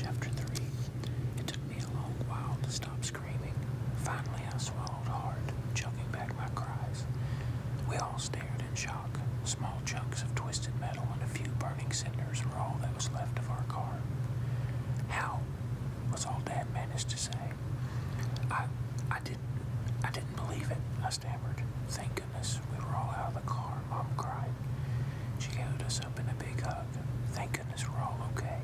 Chapter 3. It took me a long while to stop screaming. Finally, I swallowed hard, choking back my cries. We all stared in shock. Small chunks of twisted metal and a few burning cinders were all that was left of our car. How? Was all Dad managed to say. I didn't believe it, I stammered. Thank goodness we were all out of the car, Mom cried. She gathered us up in a big hug. Thank goodness we're all okay.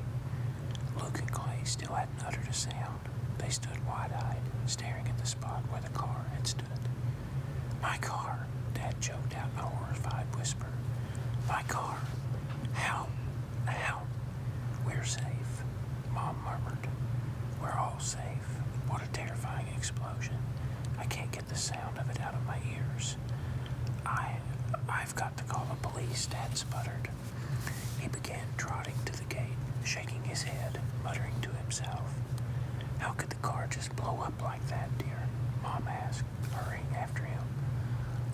Luke and Clay still hadn't uttered a sound. They stood wide-eyed, staring at the spot where the car had stood. My car, Dad choked out in a horrified whisper. My car. How? We're safe, Mom murmured. We're all safe. What a terrifying explosion. I can't get the sound of it out of my ears. I've got to call the police, Dad sputtered. He began trotting to the gate, shaking his head, muttering to himself. How could the car just blow up like that, dear? Mom asked, hurrying after him.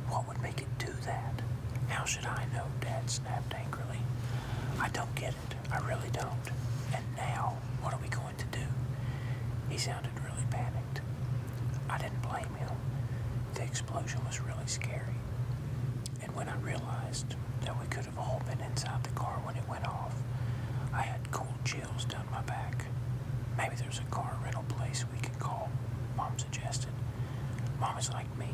What would make it do that? How should I know? Dad snapped angrily. I don't get it. I really don't. And now, what are we going to do? He sounded really panicked. I didn't blame him. The explosion was really scary. And when I realized that we could have all been inside the car when it went off, I had cold chills down my back. Maybe there's a car rental place we can call, Mom suggested. Mom is like me,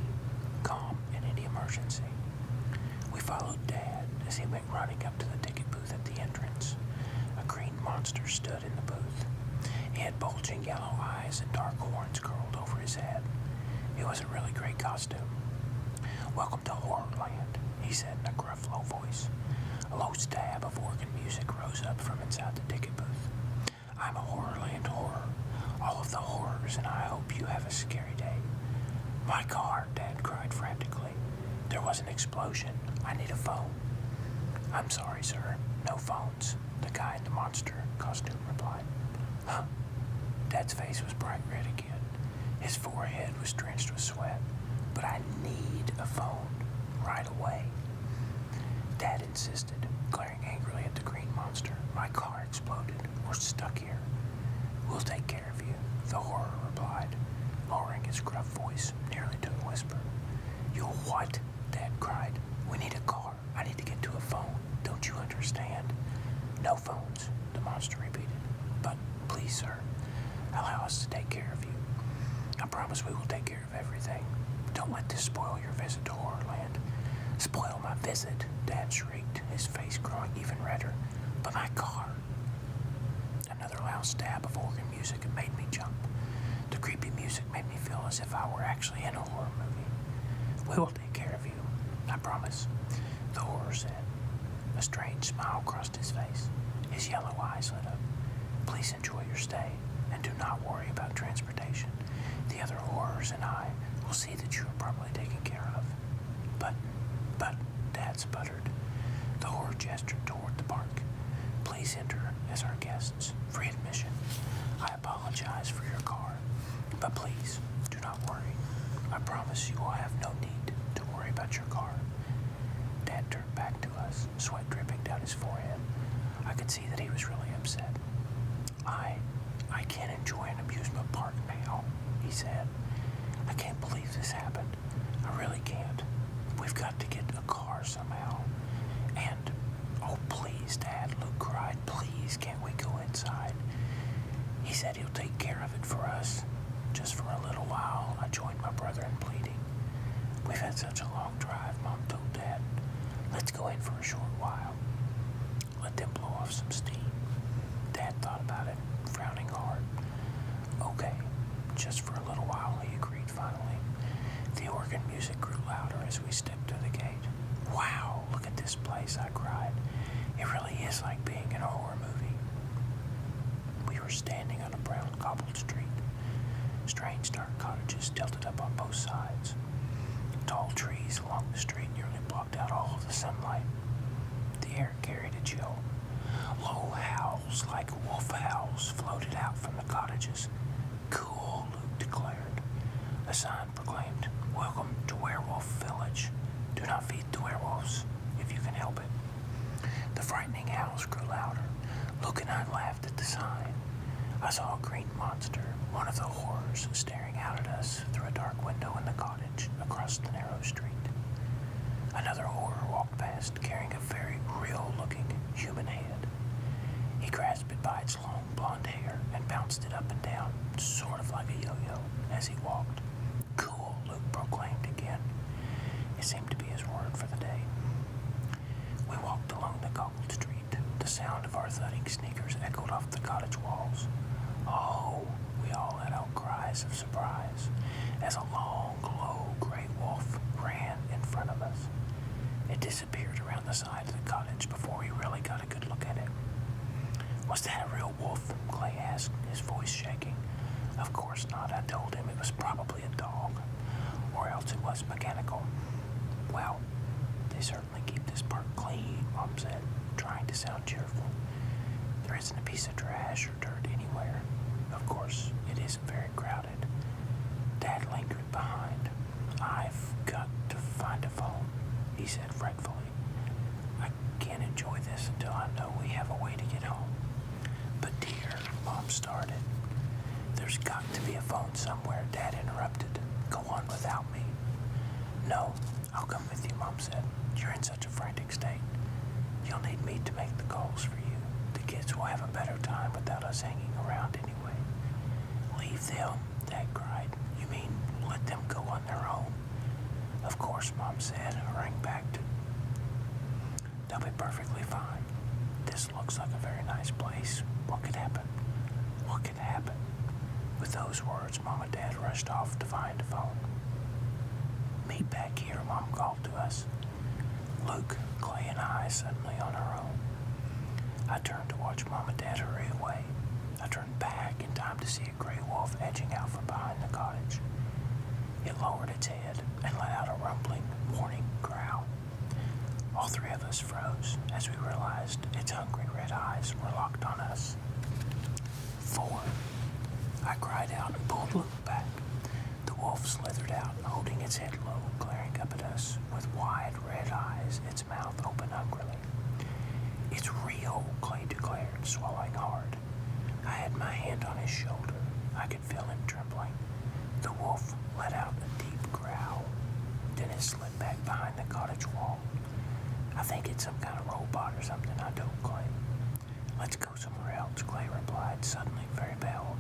calm in any emergency. We followed Dad as he went running up to the ticket booth at the entrance. A green monster stood in the booth. He had bulging yellow eyes and dark horns curled over his head. It was a really great costume. Welcome to Horrorland, he said in a gruff, low voice. A low stab of organ music rose up from inside the ticket booth. I'm a Horrorland horror. All of the horrors, and I hope you have a scary day. My car, Dad cried frantically. There was an explosion. I need a phone. I'm sorry, sir. No phones, the guy in the monster costume replied. Huh? Dad's face was bright red again. His forehead was drenched with sweat. But I need a phone right away. Dad insisted, glaring angrily at the green monster. My car exploded. We're stuck here. We'll take care of you, the horror replied, lowering his gruff voice nearly to a whisper. You'll what? Dad cried. We need a car. I need to get to a phone. Don't you understand? No phones, the monster repeated. But please, sir, allow us to take care of you. I promise we will take care of everything. Don't let this spoil your visit to Horrorland. Spoil my visit, Dad shrieked, his face growing even redder. But my car. Another loud stab of organ music made me jump. The creepy music made me feel as if I were actually in a horror movie. We will take care of you, I promise, the horror said. A strange smile crossed his face. His yellow eyes lit up. Please enjoy your stay, and do not worry about transportation. The other horrors and I will see that you are properly taken care of. But, Dad sputtered. The horror gestured toward the park. Please enter as our guests. Free admission. I apologize for your car, but please, do not worry. I promise you will have no need to worry about your car. Dad turned back to us, sweat dripping down his forehead. I could see that he was really upset. I can't enjoy an amusement park now, he said. I can't believe this happened. I really can't. We've got to get a car somehow. And, oh please, Dad, Luke cried, please, can't we go inside? He said he'll take care of it for us. Just for a little while, I joined my brother in pleading. We've had such a long drive, Mom told Dad. Let's go in for a short while. Let them blow off some steam. Dad thought about it, frowning hard. Okay, just for a little while, he agreed finally. The organ music grew louder as we stepped through the gate. Wow, look at this place, I cried. It really is like being in a horror movie. We were standing on a brown cobbled street. Strange dark cottages tilted up on both sides. Tall trees along the street nearly blocked out all of the sunlight. The air carried a chill. Low howls like wolf howls floated out from the cottages. Cool, Luke declared. A sign proclaimed, Welcome to Werewolf Village. Do not feed the werewolves, if you can help it. The frightening howls grew louder. Luke and I laughed at the sign. I saw a green monster, one of the horrors, staring out at us through a dark window in the cottage across the narrow street. Another horror walked past, carrying a very real-looking human head. He grasped it by its long blonde hair and bounced it up and down, sort of like a yo-yo, as he walked. "Cool," Luke proclaimed again. It seemed to be his word for the day. We walked along the cobbled street. The sound of our thudding sneakers echoed off the cottage walls. "Oh!" we all let out cries of surprise as a long, low gray wolf ran in front of us. It disappeared around the side of the cottage before we really got a good look at it. "Was that a real wolf?" Clay asked, his voice shaking. "Of course not," I told him. "It was probably a dog, or else it was mechanical." "Well, they certainly keep this park clean," Mom said, trying to sound cheerful. "There isn't a piece of trash or dirt anywhere. Of course, it isn't very crowded." Dad lingered behind. "I've got to find a phone," he said fretfully. "I can't enjoy this until I know we have a way to get home." "But dear," Mom started. "There's got to be a phone somewhere," Dad interrupted. "Go on without me." "No, I'll come with you," Mom said. "You're in such a frantic state. You'll need me to make the calls for you. The kids will have a better time without us hanging around anyway." "Leave them?" Dad cried. "You mean let them go on their own?" "Of course," Mom said, hurrying back to... "They'll be perfectly fine. This looks like a very nice place. What could happen? What could happen?" With those words, Mom and Dad rushed off to find a phone. "Meet back here," Mom called to us. Luke, Clay, and I suddenly on our own. I turned to watch Mom and Dad hurry away. I turned back in time to see a gray wolf edging out from behind the cottage. It lowered its head and let out a rumbling, warning growl. All three of us froze as we realized its hungry red eyes were locked on us. "4!" I cried out and pulled Luke back. The wolf slithered out, holding its head low, glaring up at us with wide red eyes, its mouth open hungrily. "It's real," Clay declared, swallowing hard. I had my hand on his shoulder. I could feel him trembling. The wolf let out a deep growl. Then it slid back behind the cottage wall. "I think it's some kind of robot or something," I told Clay. "Let's go somewhere else," Clay replied, suddenly very pale.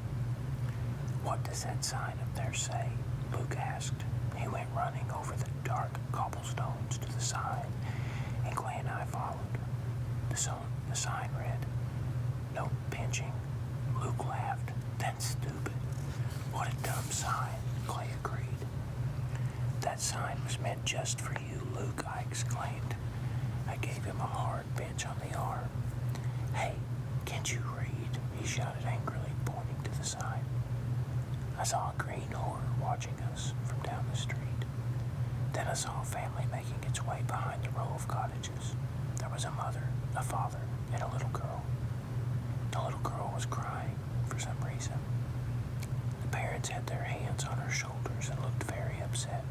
"What does that sign up there say?" Luke asked. He went running over the dark cobblestones to the sign, and Clay and I followed. The sign read, "No pinching." Luke laughed. "That's stupid." "What a dumb sign," Clay agreed. "That sign was meant just for you, Luke," I exclaimed. I gave him a hard pinch on the arm. "Hey, can't you read?" he shouted angrily, pointing to the sign. I saw a green horror watching us from down the street. Then I saw a family making its way behind the row of cottages. There was a mother, a father, and a little girl. The little girl was crying for some reason. The parents had their hands on her shoulders and looked very upset.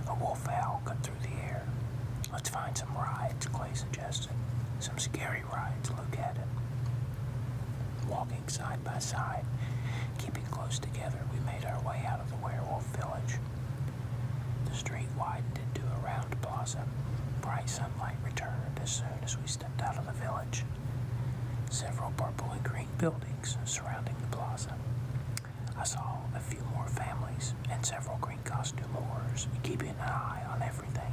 A wolf owl cut through the air. "Let's find some rides," Clay suggested. "Some scary rides," Luke added. Walking side by side, keeping close together, we made our way out of the werewolf village. The street widened into a round plaza. Bright sunlight returned as soon as we stepped out of the village. Several purple and green buildings surrounding the plaza. I saw a few more families and several green costume horrors keeping an eye on everything.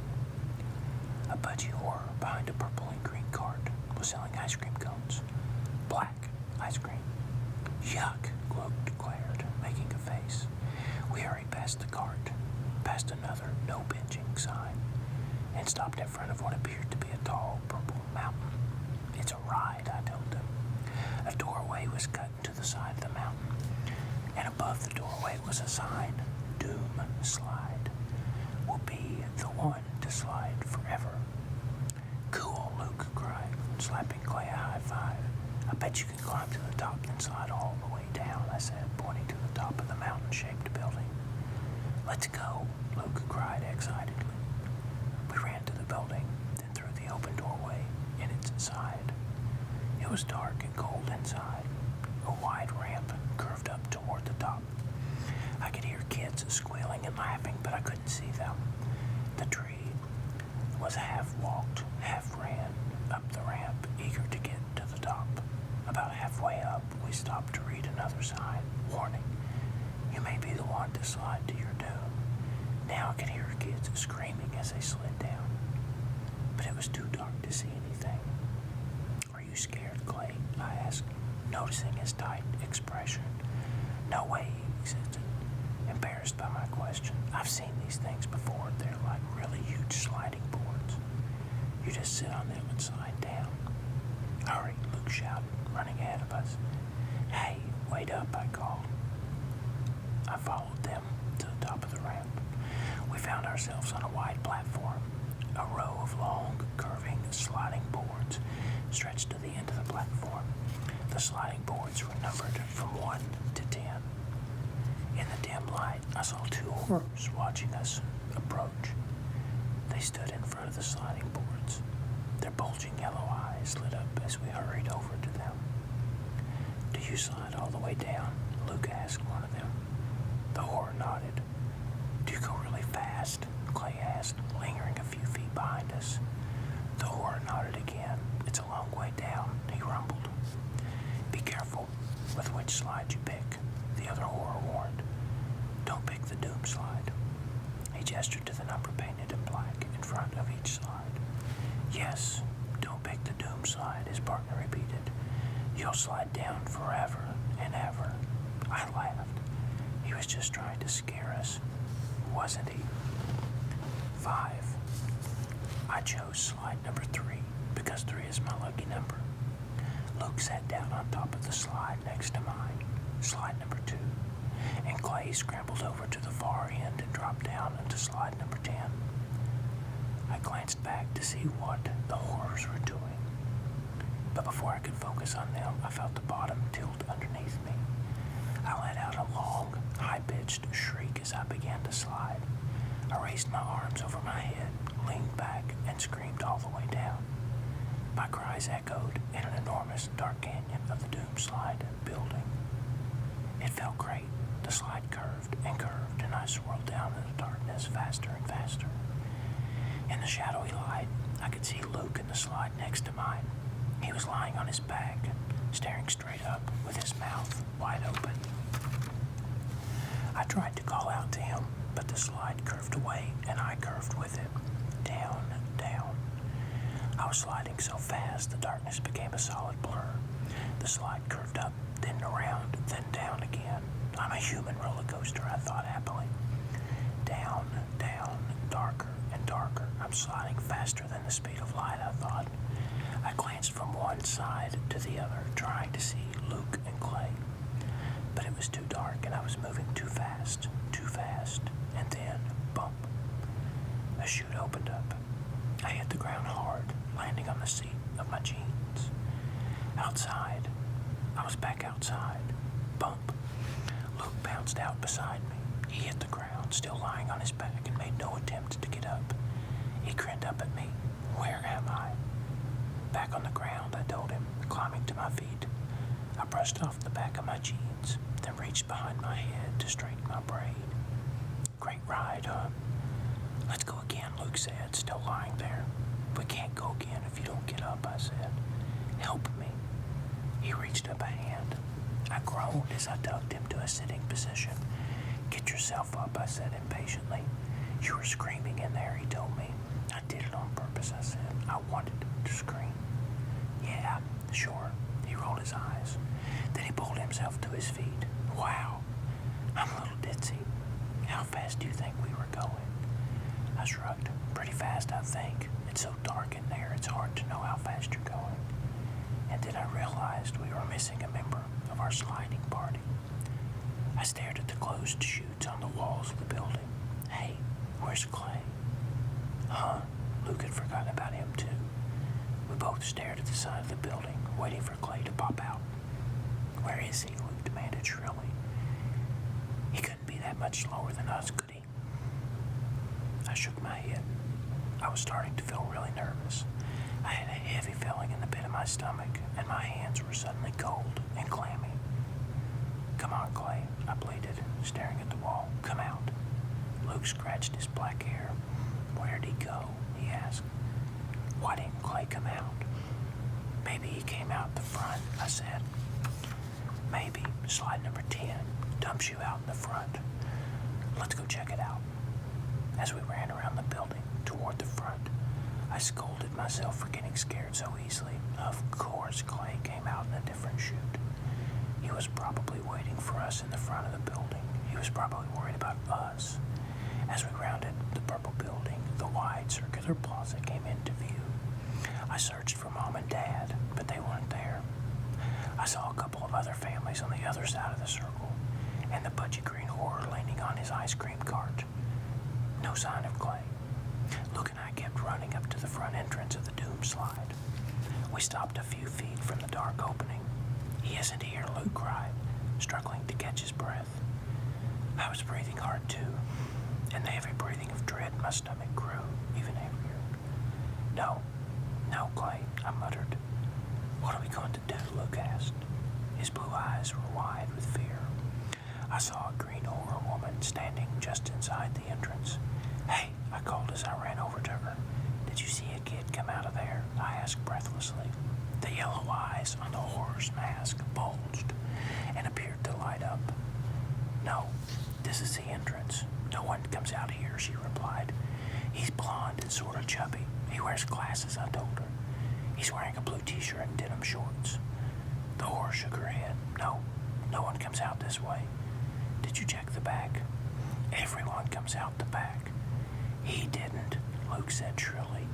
A budgie horror behind a purple and green cart was selling ice cream cones. Black ice cream. "Yuck," Luke declared, making a face. We hurried past the cart, past another no pinching sign, and stopped in front of what appeared to be a tall purple mountain. "It's a ride," I told him. A doorway was cut into the side of the mountain, and above the doorway was a sign, "Doom Slide. Will be the one to slide forever." "Cool," Luke cried, slapping Clay a high five. "I bet you can climb to the top and slide all the way down," I said, pointing to the top of the mountain-shaped building. "Let's go," Luke cried excitedly. We ran to the building, then through the open doorway in its side. It was dark and cold inside. A a wide ramp curved up toward the top. I could hear kids squealing and laughing, but I couldn't see them. The tree was half walked, half ran up the ramp, eager to get to the top. About halfway up, we stopped to read another sign. Warning, you may be the one to slide to your doom. Now I could hear kids screaming as they slid down. But it was too dark to see anything. Are you scared, Clay? I asked, noticing his tight expression. No way, he insisted, embarrassed by my question. I've seen these things before. They're like really huge sliding boards. You just sit on them and slide down. Hurry, Luke shouted, running ahead of us. Hey, wait up, I called. I followed them to the top of the ramp. We found ourselves on a wide platform. A row of long, curving, sliding boards stretched to the end of the platform. The sliding boards were numbered from 1 to 10. In the dim light, I saw 2 horrors watching us approach. They stood in front of the sliding boards. Their bulging yellow eyes lit up as we hurried over to them. Do you slide all the way down? Luke asked one of them. The horror nodded. Do you go really fast? Clay asked, lingering a few feet behind us. The horror nodded again. It's a long way down, he rumbled. Be careful with which slide you pick, the other horror warned. Don't pick the doom slide. He gestured to the number painted in black in front of each slide. Yes, don't pick the doom slide, his partner repeated. You'll slide down forever and ever. I laughed. He was just trying to scare us, wasn't he? 5. I chose slide number 3 because 3 is my lucky number. Luke sat down on top of the slide next to mine, slide number 2, and Clay scrambled over to the far end and dropped down into slide number 10. I glanced back to see what the horrors were doing, but before I could focus on them, I felt the bottom tilt underneath me. I let out a long, high-pitched shriek as I began to slide. I raised my arms over my head, leaned back, and screamed all the way down. My cries echoed in an enormous dark canyon of the doom slide building. It felt great. The slide curved, and I swirled down in the darkness faster and faster. In the shadowy light, I could see Luke in the slide next to mine. He was lying on his back, staring straight up with his mouth wide open. I tried to call out to him, but the slide curved away, and I curved with it. Down, down. I was sliding so fast, the darkness became a solid blur. The slide curved up, then around, then down again. I'm a human roller coaster, I thought happily. Down, down, darker and darker. I'm sliding faster than the speed of light, I thought. I glanced from one side to the other, trying to see Luke and Clay. But it was too dark, and I was moving too fast, and then, bump. A chute opened up. I hit the ground hard, landing on the seat of my jeans. Outside. I was back outside. Bump. Luke bounced out beside me. He hit the ground, still lying on his back, and made no attempt to get up. He grinned up at me. Where am I? Back on the ground, I told him, climbing to my feet. I brushed off the back of my jeans, then reached behind my head to straighten my braid. Great ride, huh? Let's go again, Luke said, still lying there. We can't go again if you don't get up, I said. Help me. He reached up a hand. I groaned as I tugged him to a sitting position. Get yourself up, I said impatiently. You were screaming in there, he told me. I did it on purpose, I said. I wanted to scream. Yeah, sure. He rolled his eyes. Then he pulled himself to his feet. Wow. I'm a little ditzy. How fast do you think we were going? I shrugged. Pretty fast, I think. It's so dark in there, it's hard to know how fast you're going. And then I realized we were missing a member of our sliding party. I stared at the closed chutes on the walls of the building. Hey, where's Clay? Huh? Luke had forgotten about him, too. We both stared at the side of the building, waiting for Clay to pop out. Where is he? Luke demanded shrilly. He couldn't be that much slower than us, could he? I shook my head. I was starting to feel really nervous. I had a heavy feeling in the pit of my stomach, and my hands were suddenly cold and clammy. waited, staring at the wall. Come out. Luke scratched his black hair. Where'd he go? He asked. Why didn't Clay come out? Maybe he came out the front, I said. Maybe slide number 10 dumps you out in the front. Let's go check it out. As we ran around the building toward the front, I scolded myself for getting scared so easily. Of course, Clay came out in a different chute. He was probably waiting for us in the front of the building. He was probably worried about us. As we rounded the purple building, the wide circular plaza came into view. I searched for Mom and Dad, but they weren't there. I saw a couple of other families on the other side of the circle, and the pudgy green horror leaning on his ice cream cart. No sign of Clay. Luke and I kept running up to the front entrance of the doom slide. We stopped a few feet from the dark opening. He isn't here, Luke cried, struggling to catch his breath. I was breathing hard too, and the heavy breathing of dread in my stomach grew even heavier. No, Clay, I muttered. What are we going to do? Luke asked. His blue eyes were wide with fear. I saw a green horror woman standing just inside the entrance. Hey, I called as I ran over to her. Did you see a kid come out of there? I asked breathlessly. The yellow eyes on the horror's mask bulged and appeared to light up. No, this is the entrance. No one comes out here, she replied. He's blonde and sort of chubby. He wears glasses, I told her. He's wearing a blue t-shirt and denim shorts. The horror shook her head. No one comes out this way. Did you check the back? Everyone comes out the back. He didn't, Luke said shrilly.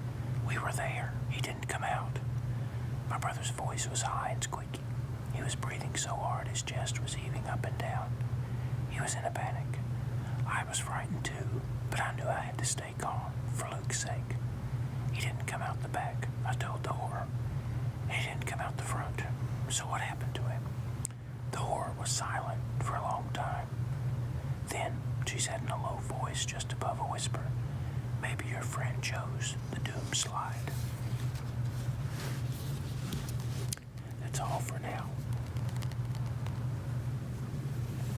We were there. He didn't come out. My brother's voice was high and squeaky. He was breathing so hard his chest was heaving up and down. He was in a panic. I was frightened too, but I knew I had to stay calm for Luke's sake. He didn't come out the back, I told the horror. He didn't come out the front. So what happened to him? The horror was silent for a long time. Then she said in a low voice just above a whisper, maybe your friend chose the